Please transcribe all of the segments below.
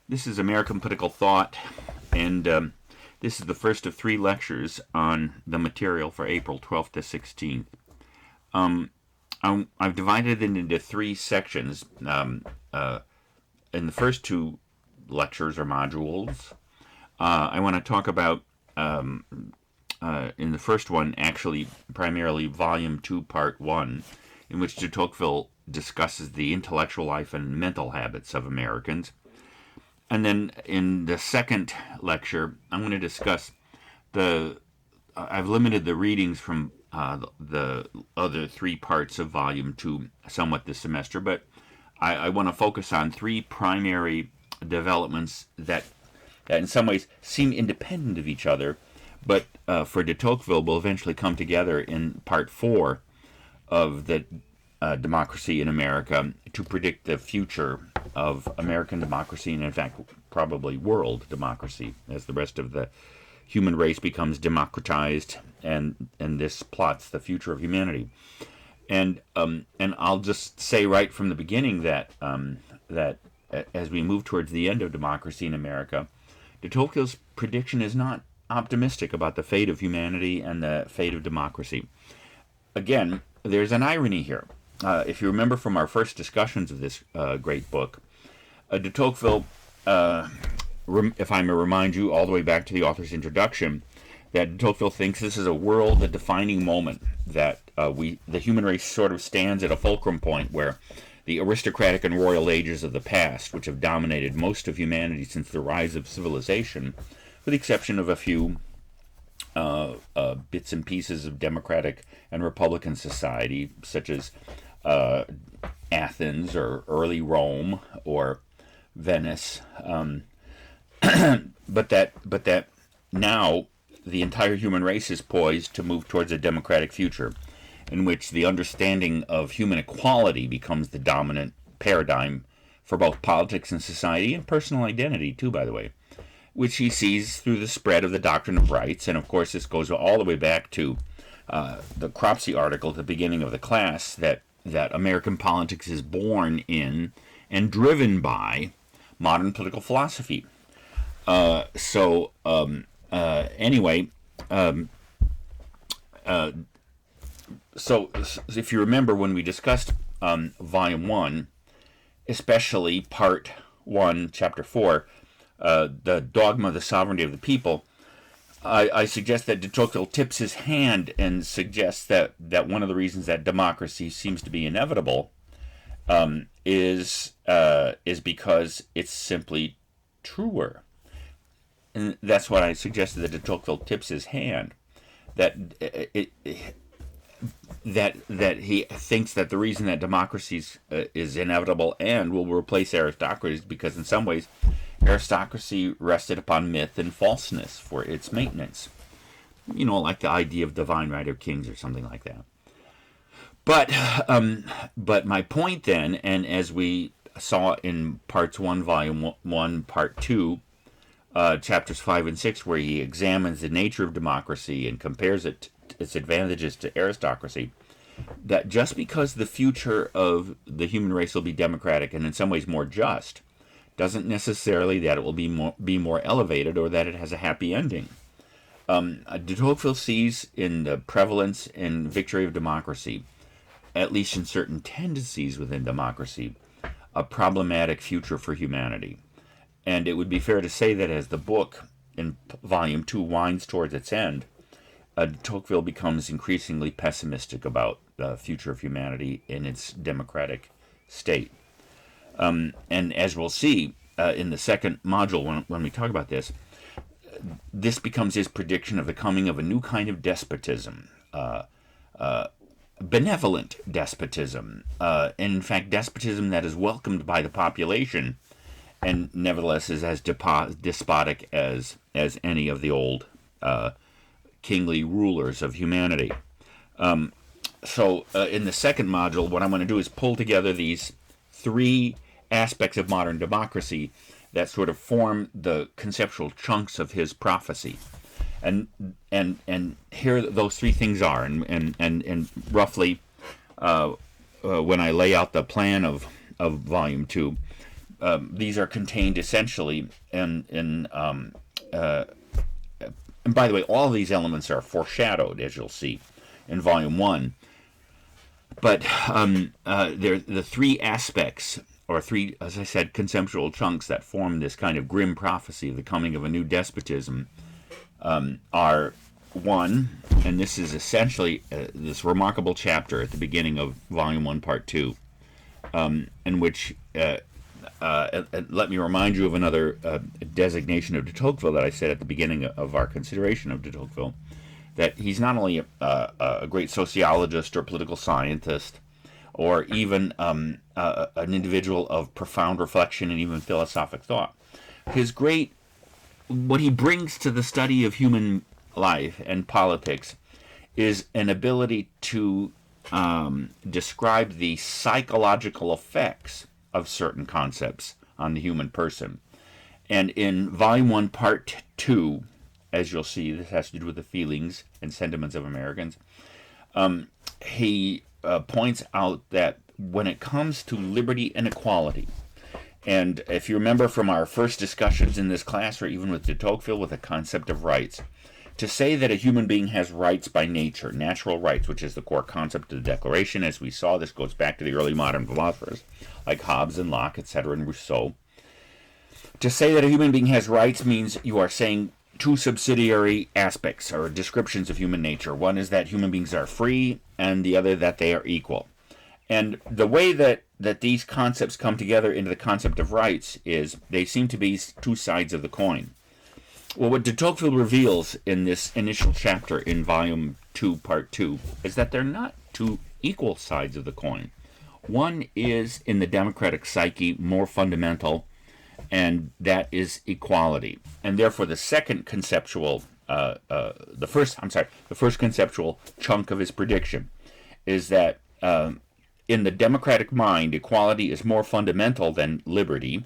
This is American Political Thought, and this is the first of 3 lectures on the material for April 12th to 16th. I've divided it into 3 sections. In the first 2 lectures or modules, I want to talk about, in the first one, actually primarily Volume 2, Part 1, in which de Tocqueville discusses the intellectual life and mental habits of Americans. And then in the second lecture, I'm going to discuss I've limited the readings from the other 3 parts of Volume 2 somewhat this semester, but I want to focus on 3 primary developments that in some ways seem independent of each other, but for de Tocqueville will eventually come together in Part 4 of the Democracy in America to predict the future of American democracy and, in fact, probably world democracy as the rest of the human race becomes democratized, and this plots the future of humanity. And I'll just say right from the beginning that as we move towards the end of democracy in America, de Tocqueville's prediction is not optimistic about the fate of humanity and the fate of democracy. Again, there's an irony here. If you remember from our first discussions of this great book, de Tocqueville, if I may remind you all the way back to the author's introduction, that de Tocqueville thinks this is a defining moment, that the human race sort of stands at a fulcrum point where the aristocratic and royal ages of the past, which have dominated most of humanity since the rise of civilization, with the exception of a few bits and pieces of democratic and republican society, such as Athens or early Rome or Venice, but that now the entire human race is poised to move towards a democratic future, in which the understanding of human equality becomes the dominant paradigm for both politics and society, and personal identity too, by the way, which he sees through the spread of the doctrine of rights. And of course this goes all the way back to the Cropsey article at the beginning of the class, that American politics is born in and driven by modern political philosophy. So if you remember when we discussed Volume 1, especially Part 1, Chapter 4, the dogma of the sovereignty of the people, I suggest that de Tocqueville tips his hand and suggests that one of the reasons that democracy seems to be inevitable is because it's simply truer. And that's what I suggested, that de Tocqueville tips his hand, that he thinks that the reason that democracy is inevitable and will replace aristocracy is because in some ways aristocracy rested upon myth and falseness for its maintenance. Like the idea of divine right of kings or something like that. But my point then, and as we saw in Parts 1, Volume 1, Part 2, Chapters 5 and 6, where he examines the nature of democracy and compares its advantages to aristocracy, that just because the future of the human race will be democratic and in some ways more just, doesn't necessarily that it will be more elevated or that it has a happy ending. De Tocqueville sees in the prevalence and victory of democracy, at least in certain tendencies within democracy, a problematic future for humanity. And it would be fair to say that as the book in Volume 2 winds towards its end, de Tocqueville becomes increasingly pessimistic about the future of humanity in its democratic state. And as we'll see in the second module when we talk about this, this becomes his prediction of the coming of a new kind of despotism, benevolent despotism, and in fact despotism that is welcomed by the population and nevertheless is as despotic as any of the old kingly rulers of humanity. So in the second module, what I'm going to do is pull together these 3 aspects of modern democracy that sort of form the conceptual chunks of his prophecy, and here those 3 things are, and roughly when I lay out the plan of Volume 2, these are contained essentially and by the way, all of these elements are foreshadowed, as you'll see, in Volume 1. But they're the three aspects, or three, as I said, conceptual chunks that form this kind of grim prophecy of the coming of a new despotism, are one, and this is essentially this remarkable chapter at the beginning of Volume 1, Part 2, in which, let me remind you of another designation of de Tocqueville that I said at the beginning of our consideration of de Tocqueville, that he's not only a great sociologist or political scientist, or even an individual of profound reflection and even philosophic thought. What he brings to the study of human life and politics is an ability to describe the psychological effects of certain concepts on the human person. And in Volume 1, Part 2, as you'll see, this has to do with the feelings and sentiments of Americans. He points out that when it comes to liberty and equality, and if you remember from our first discussions in this class, or even with de Tocqueville, with the concept of rights, to say that a human being has rights by nature, natural rights, which is the core concept of the Declaration, as we saw, this goes back to the early modern philosophers, like Hobbes and Locke, etc., and Rousseau. To say that a human being has rights means you are saying two subsidiary aspects or descriptions of human nature. One is that human beings are free, and the other that they are equal. And the way that these concepts come together into the concept of rights is they seem to be two sides of the coin. Well, what de Tocqueville reveals in this initial chapter in Volume 2, Part 2, is that they're not two equal sides of the coin. One is, in the democratic psyche, more fundamental, and that is equality. And therefore, the first conceptual chunk of his prediction is that in the democratic mind, equality is more fundamental than liberty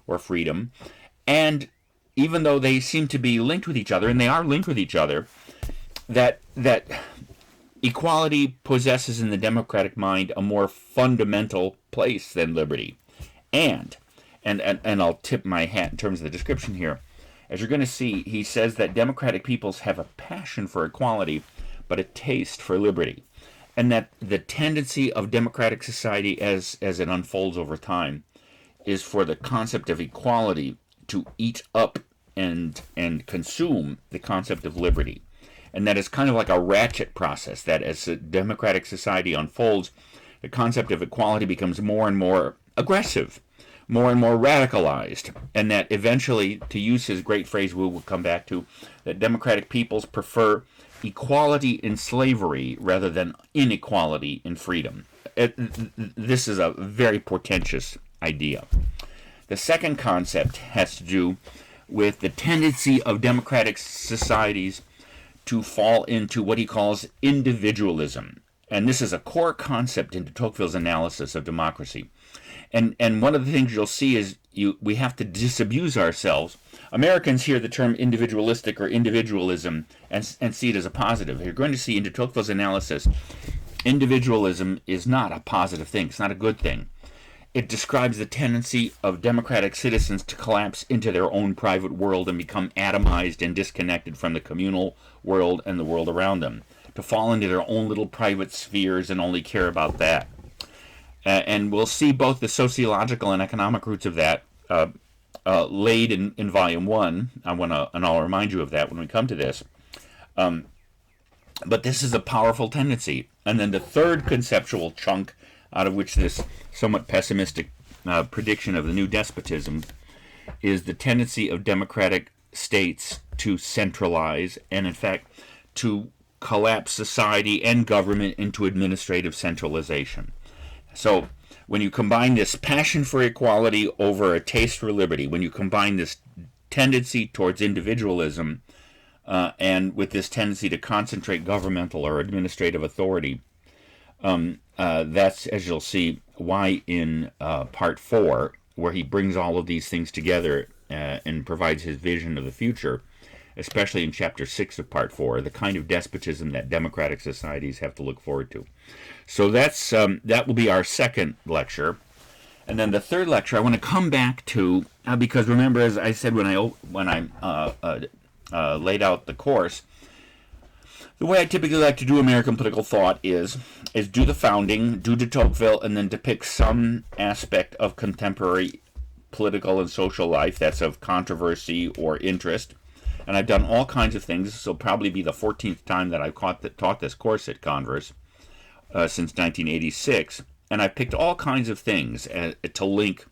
or freedom, and even though they seem to be linked with each other, and they are linked with each other, that equality possesses in the democratic mind a more fundamental place than liberty. And I'll tip my hat in terms of the description here. As you're going to see, he says that democratic peoples have a passion for equality, but a taste for liberty. And that the tendency of democratic society as it unfolds over time is for the concept of equality to eat up and consume the concept of liberty. And that is kind of like a ratchet process, that as a democratic society unfolds, the concept of equality becomes more and more aggressive, more and more radicalized, and that eventually, to use his great phrase we will come back to, that democratic peoples prefer equality in slavery rather than inequality in freedom. This is a very portentous idea. The second concept has to do with the tendency of democratic societies to fall into what he calls individualism. And this is a core concept in de Tocqueville's analysis of democracy. And one of the things you'll see is we have to disabuse ourselves. Americans hear the term individualistic or individualism and see it as a positive. You're going to see in de Tocqueville's analysis, individualism is not a positive thing. It's not a good thing. It describes the tendency of democratic citizens to collapse into their own private world and become atomized and disconnected from the communal world and the world around them, to fall into their own little private spheres and only care about that. And we'll see both the sociological and economic roots of that laid in Volume 1. And I'll remind you of that when we come to this. But this is a powerful tendency. And then the third conceptual chunk out of which this somewhat pessimistic prediction of the new despotism is the tendency of democratic states to centralize and, in fact, to collapse society and government into administrative centralization. So when you combine this passion for equality over a taste for liberty, when you combine this tendency towards individualism and with this tendency to concentrate governmental or administrative authority, that's, as you'll see, why in Part 4, where he brings all of these things together and provides his vision of the future, especially in Chapter 6 of Part 4, the kind of despotism that democratic societies have to look forward to. So that will be our second lecture. And then the third lecture I want to come back to, because remember, as I said when I laid out the course, the way I typically like to do American political thought is do the founding, do de Tocqueville, and then depict some aspect of contemporary political and social life that's of controversy or interest. And I've done all kinds of things. This will probably be the 14th time that I've taught this course at Converse since 1986. And I've picked all kinds of things to link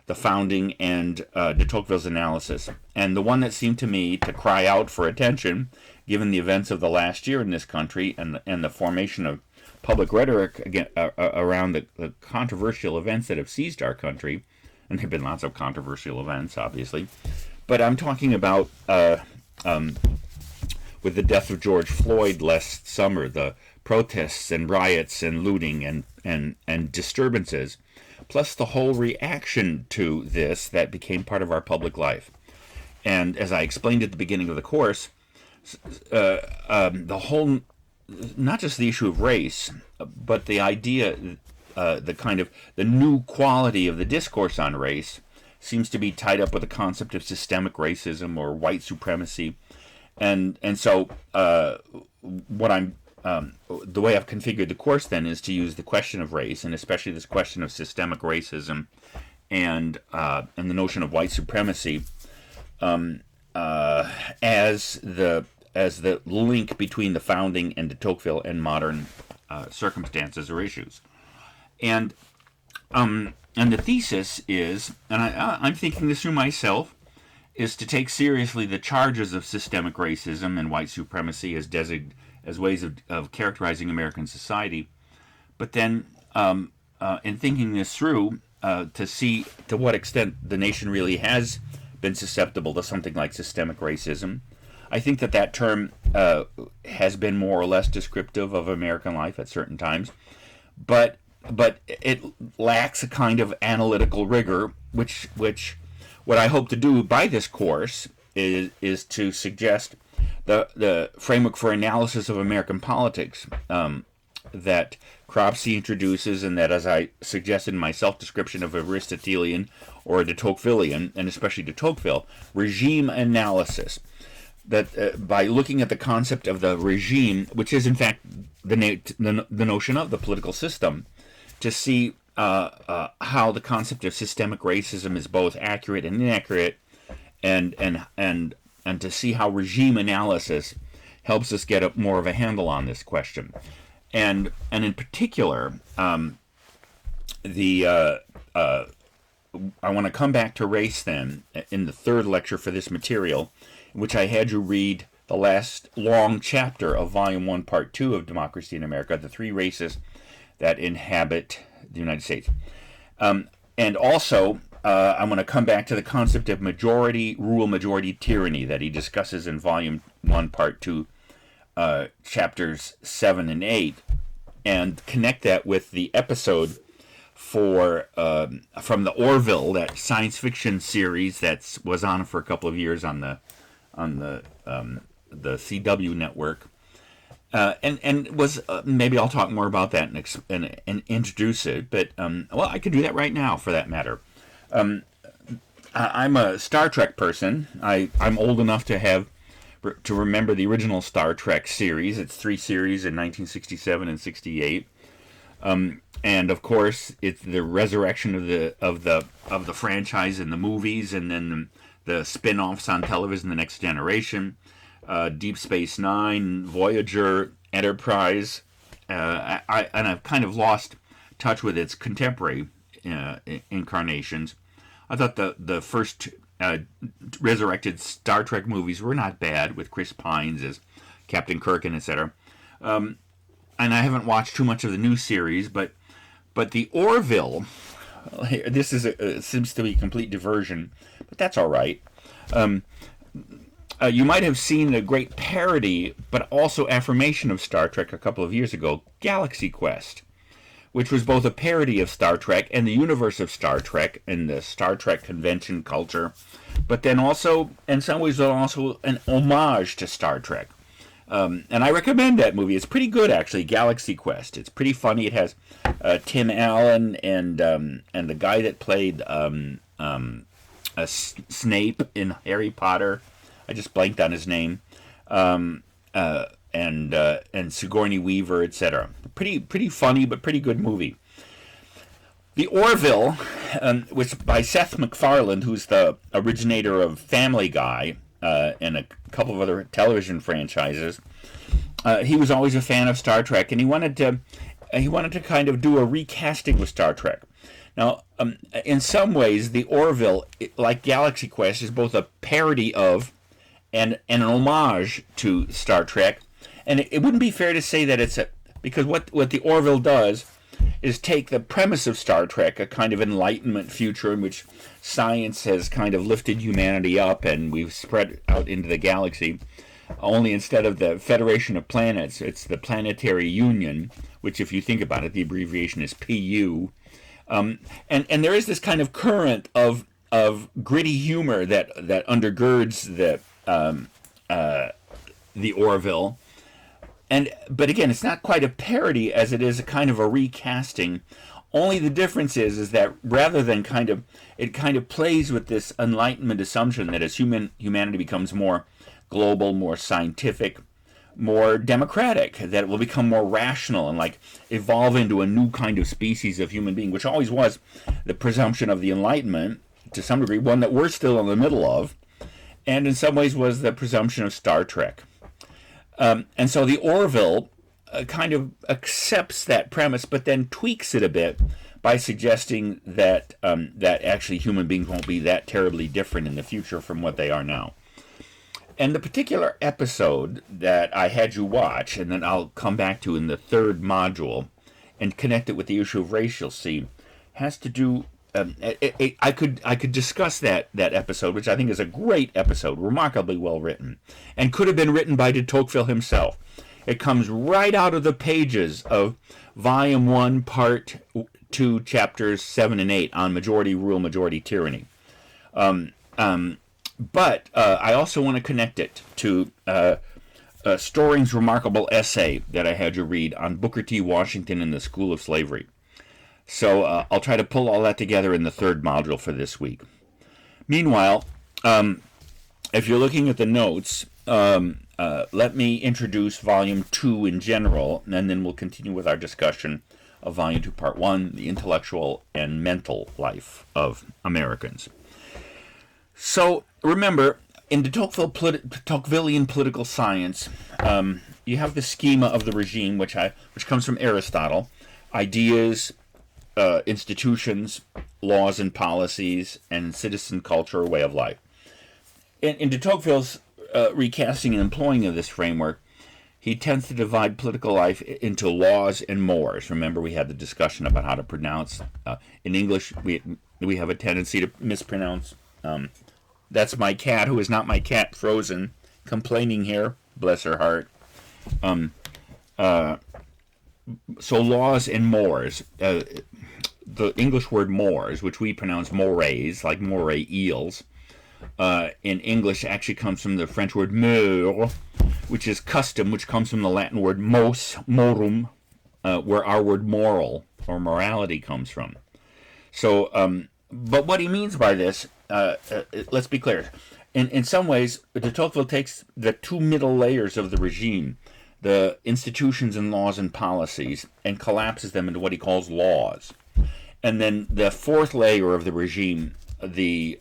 the founding and de Tocqueville's analysis. And the one that seemed to me to cry out for attention, given the events of the last year in this country and the formation of public rhetoric around the controversial events that have seized our country, and there have been lots of controversial events, obviously, but I'm talking about with the death of George Floyd last summer, the protests and riots and looting and disturbances, plus the whole reaction to this that became part of our public life. And as I explained at the beginning of the course, the whole, not just the issue of race, but the idea, the new quality of the discourse on race seems to be tied up with the concept of systemic racism or white supremacy. And so what I'm the way I've configured the course then is to use the question of race, and especially this question of systemic racism and the notion of white supremacy as the link between the founding and de Tocqueville and modern circumstances or issues. And the thesis is, and I'm thinking this through myself, is to take seriously the charges of systemic racism and white supremacy as ways of characterizing American society, but then in thinking this through, to see to what extent the nation really has been susceptible to something like systemic racism. I think that term has been more or less descriptive of American life at certain times, but it lacks a kind of analytical rigor, which what I hope to do by this course is to suggest the framework for analysis of American politics that Cropsey introduces, and that, as I suggested in my self-description of Aristotelian or de Tocquevillian, and especially de Tocqueville, regime analysis. That by looking at the concept of the regime, which is in fact the notion of the political system, to see how the concept of systemic racism is both accurate and inaccurate, and to see how regime analysis helps us get more of a handle on this question. And in particular, I want to come back to race then in the third lecture for this material, in which I had you read the last long chapter of Volume 1, Part 2 of Democracy in America, the three races that inhabit the United States. And also, I'm going to come back to the concept of majority rule, majority tyranny that he discusses in Volume 1, Part 2, Chapters 7 and 8, and connect that with the episode from the Orville, that science fiction series that was on for a couple of years on the CW network, and was maybe I'll talk more about that and introduce it. But well, I could do that right now, for that matter. I'm a Star Trek person. I'm old enough to remember the original Star Trek series. It's 3 series in 1967 and 68. And of course, it's the resurrection of the franchise in the movies, and then the spin-offs on television, The Next Generation, Deep Space Nine, Voyager, Enterprise, and I've kind of lost touch with its contemporary incarnations. I thought the first resurrected Star Trek movies were not bad, with Chris Pines as Captain Kirk and etc. And I haven't watched too much of the new series, but the Orville, this seems to be a complete diversion, but that's all right. You might have seen a great parody, but also affirmation of Star Trek a couple of years ago, Galaxy Quest, which was both a parody of Star Trek and the universe of Star Trek and the Star Trek convention culture, but then also, in some ways, also an homage to Star Trek. And I recommend that movie. It's pretty good, actually. Galaxy Quest. It's pretty funny. It has Tim Allen and the guy that played Snape in Harry Potter. I just blanked on his name. And Sigourney Weaver, etc. Pretty funny, but pretty good movie. The Orville, which by Seth MacFarlane, who's the originator of Family Guy and a couple of other television franchises, he was always a fan of Star Trek, and he wanted to kind of do a recasting with Star Trek. Now, in some ways, the Orville, like Galaxy Quest, is both a parody of and an homage to Star Trek. And it wouldn't be fair to say that it's because what the Orville does is take the premise of Star Trek, a kind of enlightenment future in which science has kind of lifted humanity up and we've spread out into the galaxy. Only instead of the Federation of Planets, it's the Planetary Union, which, if you think about it, the abbreviation is PU. And there is this kind of current of gritty humor that undergirds the Orville. But again, it's not quite a parody as it is a kind of a recasting. Only the difference is that rather than it kind of plays with this Enlightenment assumption that as humanity becomes more global, more scientific, more democratic, that it will become more rational and like evolve into a new kind of species of human being, which always was the presumption of the Enlightenment to some degree, one that we're still in the middle of, and in some ways was the presumption of Star Trek. And so the Orville kind of accepts that premise, but then tweaks it a bit by suggesting that actually human beings won't be that terribly different in the future from what they are now. And the particular episode that I had you watch, and then I'll come back to in the third module, and connect it with the issue of racialcy, has to do. I could discuss that episode, which I think is a great episode, remarkably well written, and could have been written by de Tocqueville himself. It comes right out of the pages of Volume 1, Part 2, Chapters 7 and 8 on majority rule, majority tyranny. But I also want to connect it to Storing's remarkable essay that I had you read on Booker T. Washington and the School of Slavery. So I'll try to pull all that together in the third module for this week. Meanwhile, if you're looking at the notes, let me introduce Volume 2 in general, and then we'll continue with our discussion of Volume 2, Part 1, the intellectual and mental life of Americans. So remember, in de Tocquevillian political science, you have the schema of the regime, which comes from Aristotle: ideas, institutions, laws and policies, and citizen culture or way of life. In de Tocqueville's recasting and employing of this framework, he tends to divide political life into laws and mores. Remember, we had the discussion about how to pronounce. In English, we have a tendency to mispronounce. That's my cat, who is not my cat, Frozen, complaining here. Bless her heart. So laws and mores. The English word mores, which we pronounce mores, like moray eels, in English actually comes from the French word meur, which is custom, which comes from the Latin word mos, morum, where our word moral or morality comes from. So, but what he means by this, let's be clear. In some ways, de Tocqueville takes the two middle layers of the regime, the institutions and laws and policies, and collapses them into what he calls laws. And then the fourth layer of the regime, the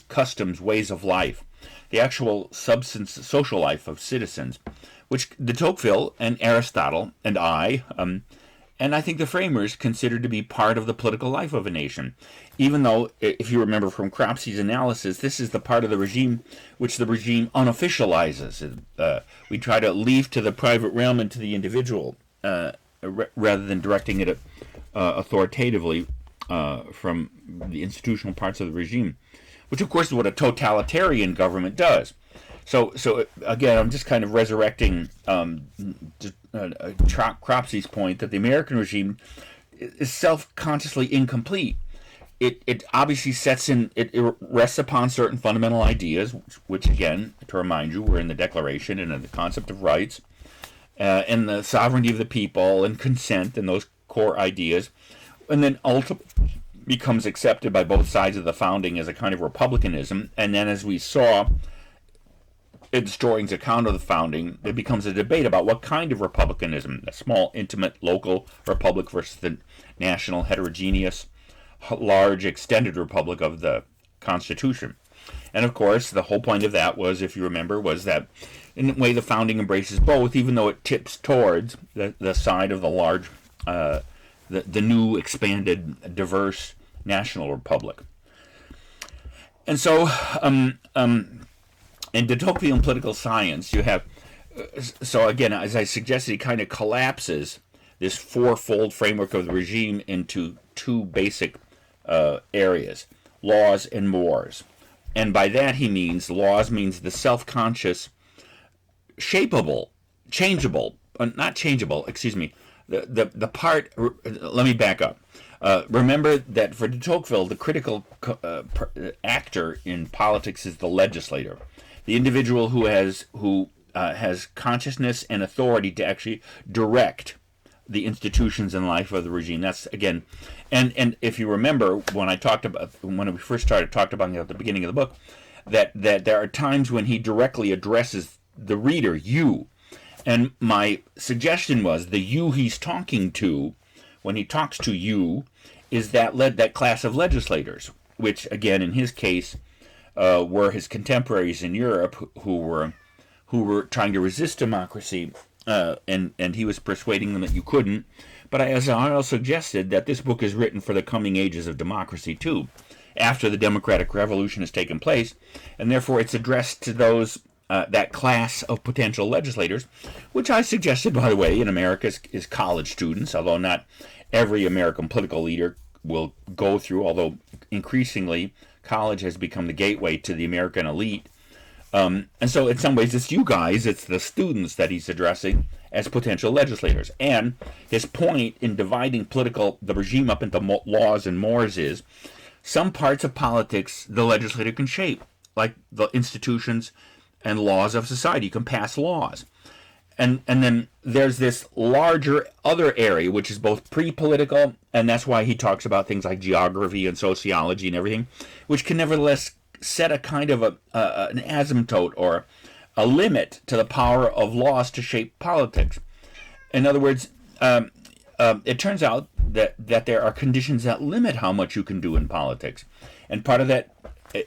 customs, ways of life, the actual substance, social life of citizens, which de Tocqueville and Aristotle and and I think the framers considered to be part of the political life of a nation. Even though, if you remember from Cropsey's analysis, this is the part of the regime which the regime unofficializes. We try to leave to the private realm and to the individual rather than directing it authoritatively from the institutional parts of the regime, which of course is what a totalitarian government does. So again, I'm just kind of resurrecting Cropsey's point that the American regime is self-consciously incomplete. it obviously sets in, it rests upon certain fundamental ideas, which again, to remind you, were in the Declaration and in the concept of rights, and the sovereignty of the people and consent and those core ideas, and then ultimately becomes accepted by both sides of the founding as a kind of republicanism. And then, as we saw in Storing's account of the founding, it becomes a debate about what kind of republicanism: a small, intimate, local republic versus the national, heterogeneous, large, extended republic of the Constitution. And of course, the whole point of that was, if you remember, was that in a way the founding embraces both, even though it tips towards the side of the large, the new, expanded, diverse national republic. And so, in de Tocqueville and political science, you have, so again, as I suggested, he kind of collapses this fourfold framework of the regime into two basic areas: laws and mores. And by that he means, laws means the self-conscious, shapeable, changeable, not changeable, excuse me, the part, let me back up. Remember that for de Tocqueville, the critical actor in politics is the legislator, the individual who has consciousness and authority to actually direct the institutions and life of the regime. That's again, and if you remember when we first started talked about it at the beginning of the book, that there are times when he directly addresses the reader, you. And my suggestion was the you he's talking to, when he talks to you, is that class of legislators, which again in his case were his contemporaries in Europe who were trying to resist democracy, and he was persuading them that you couldn't. But as I also suggested, that this book is written for the coming ages of democracy too, after the democratic revolution has taken place, and therefore it's addressed to those that class of potential legislators, which I suggested, by the way, in America is college students, although not every American political leader will go through, although increasingly college has become the gateway to the American elite. And so in some ways it's you guys, it's the students that he's addressing as potential legislators. And his point in dividing the regime up into laws and mores is, some parts of politics the legislator can shape, like the institutions and laws of society. You can pass laws. And then there's this larger other area, which is both pre-political, and that's why he talks about things like geography and sociology and everything, which can nevertheless set a kind of an asymptote or a limit to the power of laws to shape politics. In other words, it turns out that there are conditions that limit how much you can do in politics. And part of that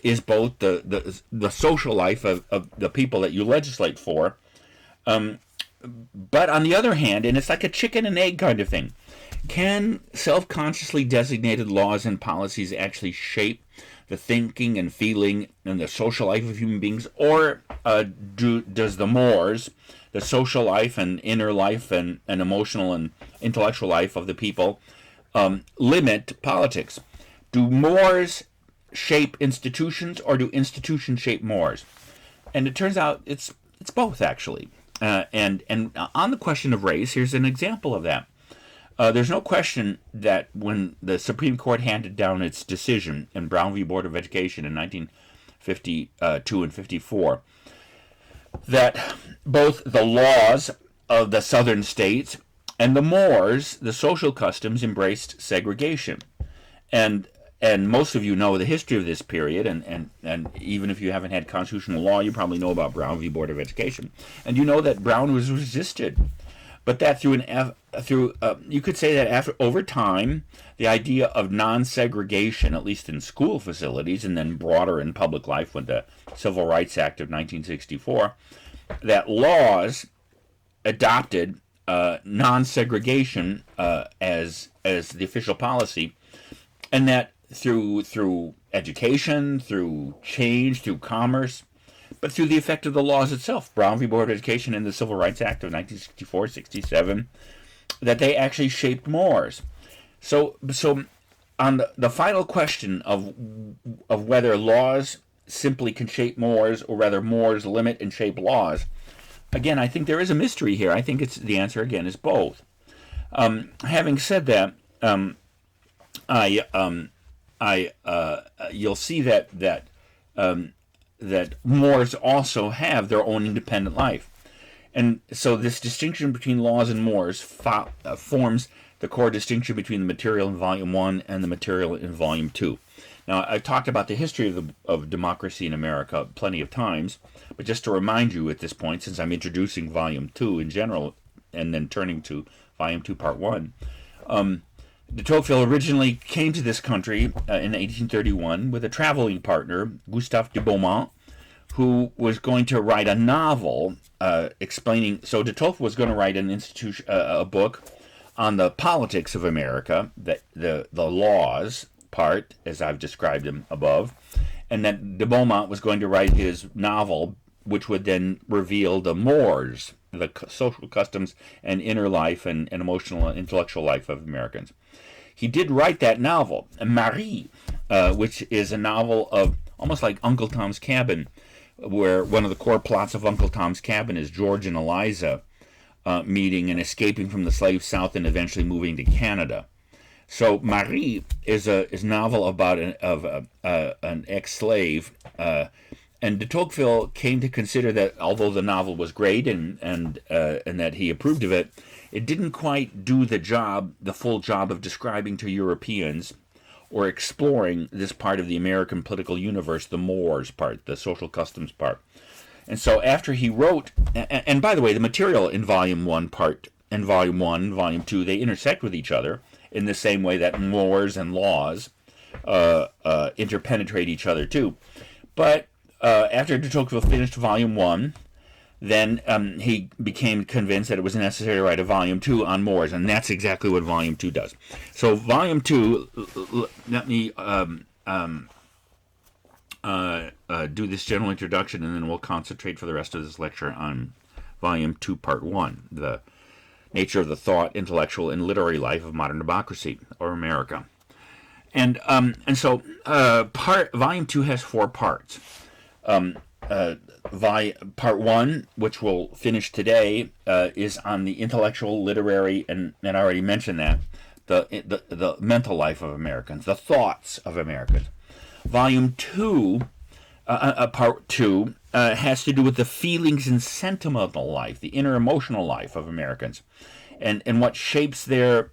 is both the social life of the people that you legislate for, but on the other hand, and it's like a chicken and egg kind of thing, can self-consciously designated laws and policies actually shape the thinking and feeling and the social life of human beings, or does the mores, the social life and inner life and emotional and intellectual life of the people, limit politics? Do mores shape institutions, or do institutions shape mores? And it turns out it's both, actually. And on the question of race, here's an example of that. There's no question that when the Supreme Court handed down its decision in Brown v. Board of Education in 1952 and 54, that both the laws of the southern states and the mores, the social customs, embraced segregation. And most of you know the history of this period, and even if you haven't had constitutional law, you probably know about Brown v. Board of Education. And you know that Brown was resisted, but that you could say that over time, the idea of non-segregation, at least in school facilities, and then broader in public life with the Civil Rights Act of 1964, that laws adopted non-segregation as the official policy, and that through education, through change, through commerce, but through the effect of the laws itself, Brown v. Board of Education and the Civil Rights Act of 1964-67, that they actually shaped mores. So on the final question of whether laws simply can shape mores, or whether mores limit and shape laws, again, I think there is a mystery here. I think the answer again is both. Having said that, you'll see that Moors also have their own independent life. And so this distinction between laws and mores forms the core distinction between the material in Volume 1 and the material in Volume 2. Now, I've talked about the history of democracy in America plenty of times, but just to remind you at this point, since I'm introducing Volume 2 in general and then turning to Volume 2, Part 1, de Tocqueville originally came to this country in 1831 with a traveling partner, Gustave de Beaumont, who was going to write a novel explaining. So de Tocqueville was going to write a book on the politics of America, the laws part, as I've described them above, and that de Beaumont was going to write his novel, which would then reveal the mores, the social customs and inner life and emotional and intellectual life of Americans. He did write that novel, Marie, which is a novel of almost like Uncle Tom's Cabin, where one of the core plots of Uncle Tom's Cabin is George and Eliza meeting and escaping from the slave South and eventually moving to Canada. So Marie is a novel about an ex-slave, and de Tocqueville came to consider that although the novel was great and that he approved of it, it didn't quite do the full job of describing to Europeans or exploring this part of the American political universe, the mores part, the social customs part. And so after he wrote, and by the way, the material in Volume 1 part and Volume 1, Volume 2, they intersect with each other in the same way that mores and laws interpenetrate each other too. But after de Tocqueville finished Volume 1, then he became convinced that it was necessary to write a Volume 2 on mores, and that's exactly what Volume 2 does. So Volume 2, let me do this general introduction, and then we'll concentrate for the rest of this lecture on Volume 2, Part 1, the nature of the thought, intellectual, and literary life of modern democracy, or America. And so Volume 2 has 4 parts. Part 1, which we'll finish today, is on the intellectual, literary, and I already mentioned that, the mental life of Americans, the thoughts of Americans. Volume 2, Part 2, has to do with the feelings and sentimental life, the inner emotional life of Americans, and what shapes their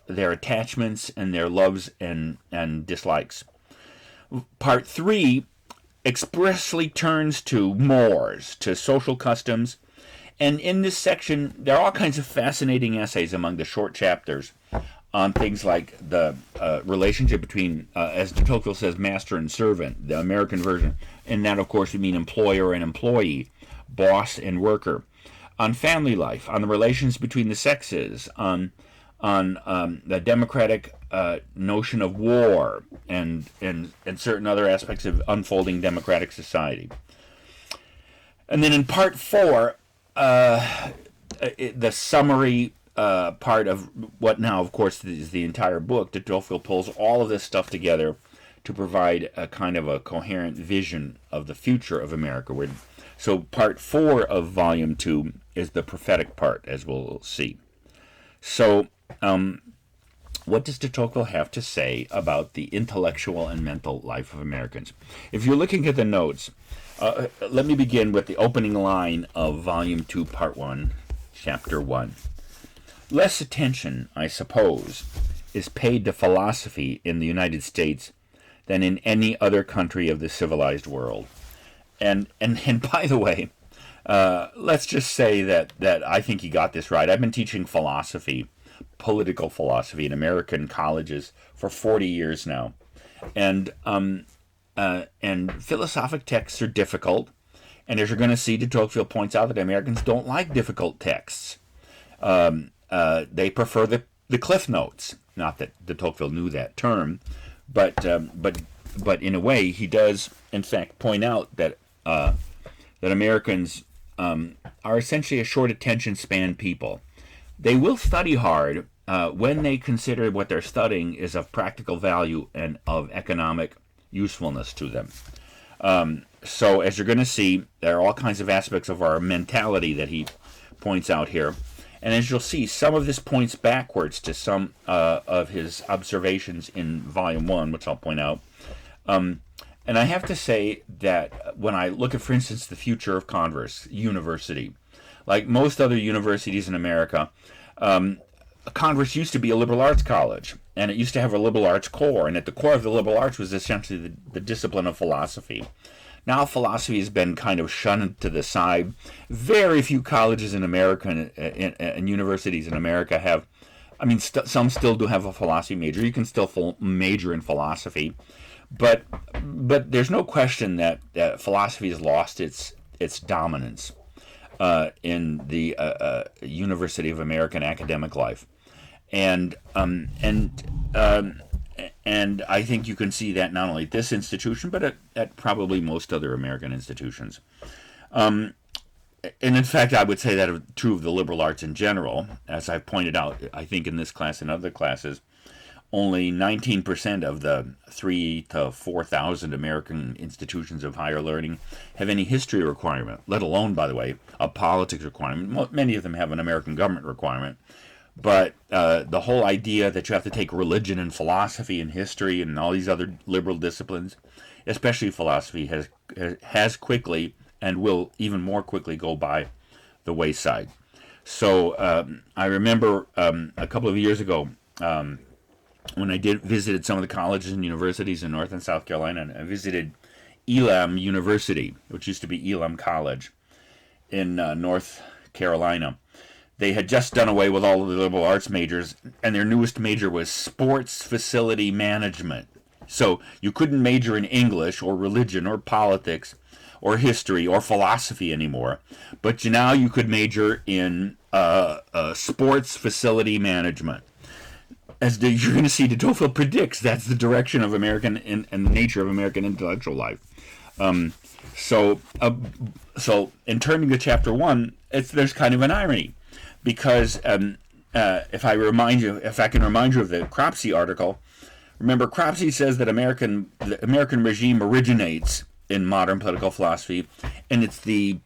attachments and their loves and dislikes. Part 3 expressly turns to mores, to social customs, and in this section there are all kinds of fascinating essays among the short chapters on things like the relationship between, as de Tocqueville says, master and servant, the American version, and that of course would mean employer and employee, boss and worker, on family life, on the relations between the sexes, on the democratic notion of war, and certain other aspects of unfolding democratic society. And then in Part 4, the summary part of what now, of course, is the entire book, de Tocqueville pulls all of this stuff together to provide a kind of a coherent vision of the future of America. So Part 4 of Volume 2 is the prophetic part, as we'll see. So what does de Tocqueville have to say about the intellectual and mental life of Americans? If you're looking at the notes, let me begin with the opening line of Volume 2, Part 1, Chapter 1. Less attention, I suppose, is paid to philosophy in the United States than in any other country of the civilized world. And by the way, let's just say that I think he got this right. I've been teaching philosophy, political philosophy in American colleges for 40 years now. And philosophic texts are difficult. And as you're going to see, de Tocqueville points out that Americans don't like difficult texts. They prefer the cliff notes. Not that de Tocqueville knew that term, but in a way he does, in fact, point out that Americans are essentially a short attention span people. They will study hard when they consider what they're studying is of practical value and of economic usefulness to them. So as you're going to see, there are all kinds of aspects of our mentality that he points out here. And as you'll see, some of this points backwards to some of his observations in Volume 1, which I'll point out. And I have to say that when I look at, for instance, the future of Converse University, like most other universities in America, Converse used to be a liberal arts college, and it used to have a liberal arts core, and at the core of the liberal arts was essentially the discipline of philosophy. Now philosophy has been kind of shunned to the side. Very few colleges in America and universities in America have, I mean, some still do have a philosophy major. You can still major in philosophy, but there's no question that philosophy has lost its dominance in the University of American academic life. And I think you can see that not only at this institution, but at probably most other American institutions. And in fact, I would say that is true of the liberal arts in general. As I've pointed out, I think in this class and other classes, only 19% of the 3,000 to 4,000 American institutions of higher learning have any history requirement, let alone, by the way, a politics requirement. Many of them have an American government requirement. But the whole idea that you have to take religion and philosophy and history and all these other liberal disciplines, especially philosophy, has quickly and will even more quickly go by the wayside. So I remember a couple of years ago when I visited some of the colleges and universities in North and South Carolina, and I visited Elam University, which used to be Elam College in North Carolina. They had just done away with all of the liberal arts majors, and their newest major was sports facility management. So you couldn't major in English or religion or politics or history or philosophy anymore, but now you could major in sports facility management. As you're going to see, de Tocqueville predicts that's the direction of American and the nature of American intellectual life. So in turning to Chapter 1, there's kind of an irony. Because if I can remind you of the Cropsey article, remember Cropsey says that the American regime originates in modern political philosophy, and it's the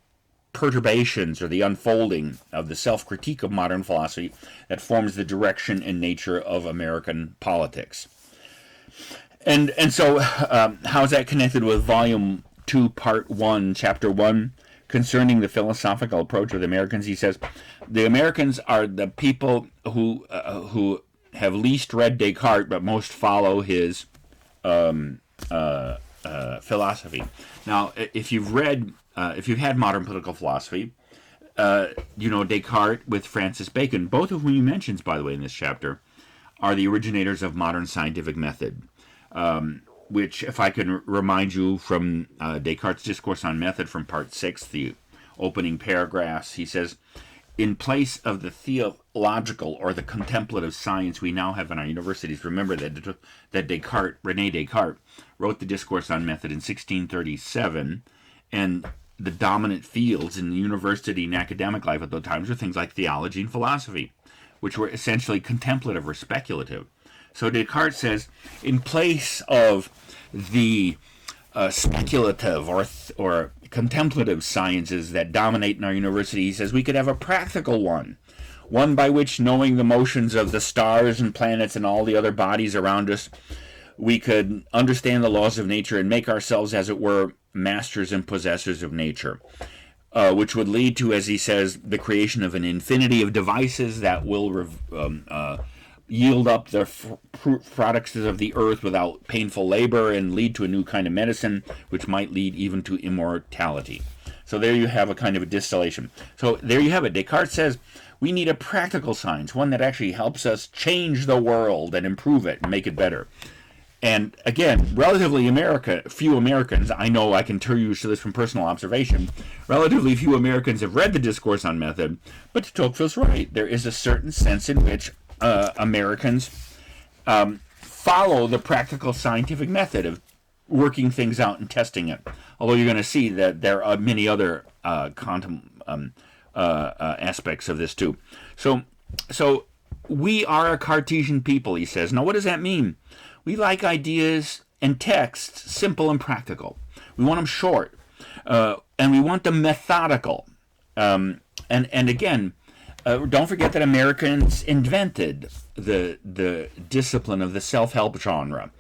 perturbations or the unfolding of the self-critique of modern philosophy that forms the direction and nature of American politics. And so how is that connected with Volume 2, Part 1, Chapter 1? Concerning the philosophical approach of the Americans, he says, the Americans are the people who have least read Descartes, but most follow his philosophy. Now, if you've had modern political philosophy, you know Descartes with Francis Bacon, both of whom he mentions, by the way, in this chapter, are the originators of modern scientific method. Which, if I can remind you from Descartes' Discourse on Method from Part 6, the opening paragraphs, he says, in place of the theological or the contemplative science we now have in our universities, remember that René Descartes, wrote the Discourse on Method in 1637, and the dominant fields in the university and academic life at those times were things like theology and philosophy, which were essentially contemplative or speculative. So Descartes says, in place of the speculative or contemplative sciences that dominate in our university, he says we could have a practical one by which, knowing the motions of the stars and planets and all the other bodies around us, we could understand the laws of nature and make ourselves, as it were, masters and possessors of nature, which would lead to, as he says, the creation of an infinity of devices that will yield up the products of the earth without painful labor and lead to a new kind of medicine, which might lead even to immortality. So there you have a kind of a distillation. So there you have it. Descartes says we need a practical science, one that actually helps us change the world and improve it and make it better. And again, relatively few Americans, I know I can tell you this from personal observation, relatively few Americans have read the Discourse on Method, but de Tocqueville's right. There is a certain sense in which Americans follow the practical scientific method of working things out and testing it. Although you're going to see that there are many other aspects of this too. So we are a Cartesian people, he says. Now, what does that mean? We like ideas and texts simple and practical. We want them short, and we want them methodical. And again, don't forget that Americans invented the discipline of the self-help genre.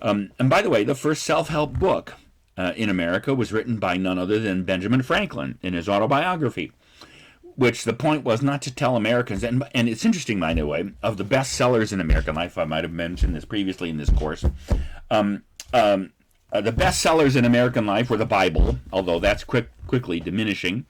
And by the way, the first self-help book in America was written by none other than Benjamin Franklin in his autobiography, which the point was not to tell Americans, and it's interesting, by the way, of the best sellers in American life, I might have mentioned this previously in this course, the best sellers in American life were the Bible, although that's quickly diminishing.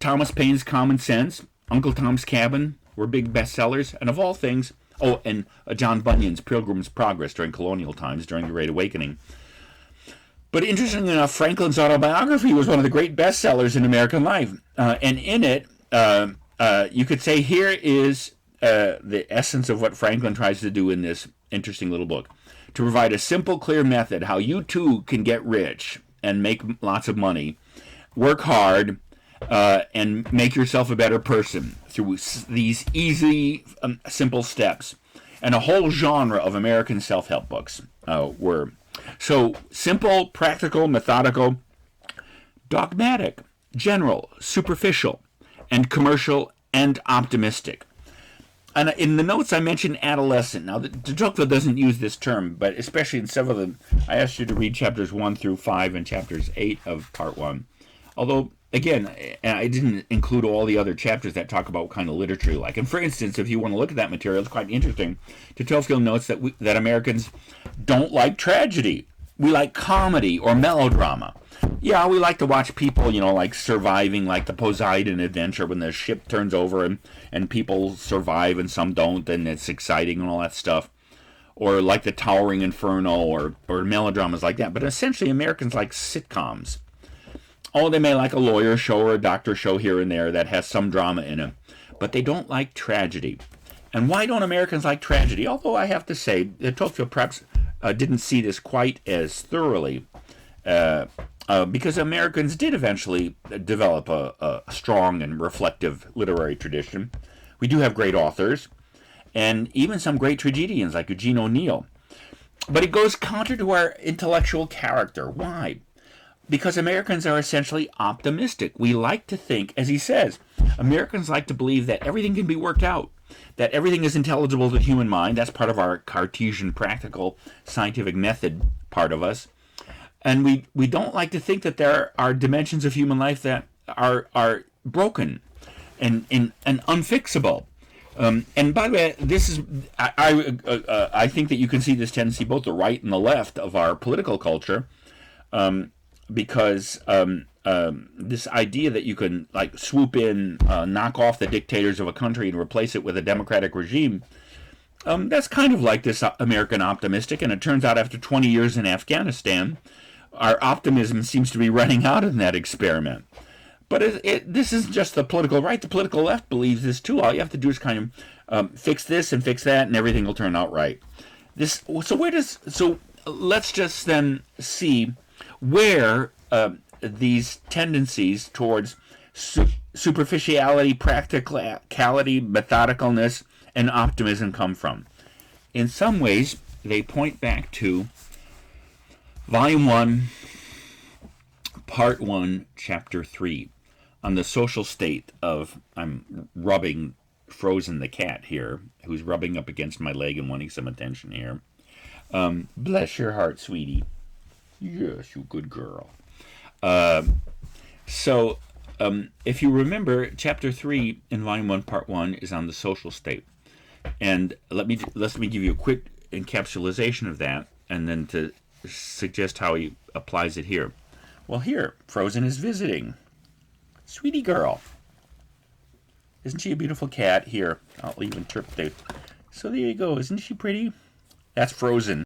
Thomas Paine's Common Sense, Uncle Tom's Cabin were big bestsellers, and of all things, and John Bunyan's Pilgrim's Progress during colonial times, during the Great Awakening. But interestingly enough, Franklin's autobiography was one of the great bestsellers in American life. And in it, you could say here is the essence of what Franklin tries to do in this interesting little book. To provide a simple, clear method how you too can get rich and make lots of money, work hard, and make yourself a better person through these easy, simple steps. And a whole genre of American self-help books were so simple, practical, methodical, dogmatic, general, superficial, and commercial, and optimistic. And in the notes I mentioned adolescent. Now, de Tocqueville doesn't use this term, but especially in several of them, I asked you to read chapters 1 through 5 and chapters 8 of part 1. Although, again, I didn't include all the other chapters that talk about what kind of literature you like. And for instance, if you want to look at that material, it's quite interesting. De Tocqueville notes that Americans don't like tragedy. We like comedy or melodrama. Yeah, we like to watch people, like surviving, like the Poseidon adventure when the ship turns over and people survive and some don't, and it's exciting and all that stuff. Or like the Towering Inferno or melodramas like that. But essentially, Americans like sitcoms. Oh, they may like a lawyer show or a doctor show here and there that has some drama in it. But they don't like tragedy. And why don't Americans like tragedy? Although I have to say, Tocqueville perhaps didn't see this quite as thoroughly because Americans did eventually develop a strong and reflective literary tradition. We do have great authors, and even some great tragedians like Eugene O'Neill. But it goes counter to our intellectual character. Why? Because Americans are essentially optimistic. We like to think, as he says, Americans like to believe that everything can be worked out, that everything is intelligible to the human mind. That's part of our Cartesian practical scientific method part of us. And we don't like to think that there are dimensions of human life that are broken and unfixable. And by the way, this is I think that you can see this tendency both the right and the left of our political culture, because this idea that you can swoop in, knock off the dictators of a country and replace it with a democratic regime, that's kind of like this American optimistic. And it turns out after 20 years in Afghanistan, our optimism seems to be running out in that experiment. But this is just the political right. The political left believes this too. All you have to do is kind of fix this and fix that, and everything will turn out right. So let's just then see where these tendencies towards superficiality, practicality, methodicalness, and optimism come from. In some ways, they point back to Volume 1, Part 1, Chapter 3, on the social state of, I'm rubbing Frozen the cat here, who's rubbing up against my leg and wanting some attention here. Bless your heart, sweetie. Yes, you good girl. So, if you remember, Chapter 3 in Volume 1, Part 1 is on the social state. And let me give you a quick encapsulation of that, and then to suggest how he applies it here. Well, here, Frozen is visiting. Sweetie girl. Isn't she a beautiful cat? Here, I'll even trip there. So there you go. Isn't she pretty? That's Frozen.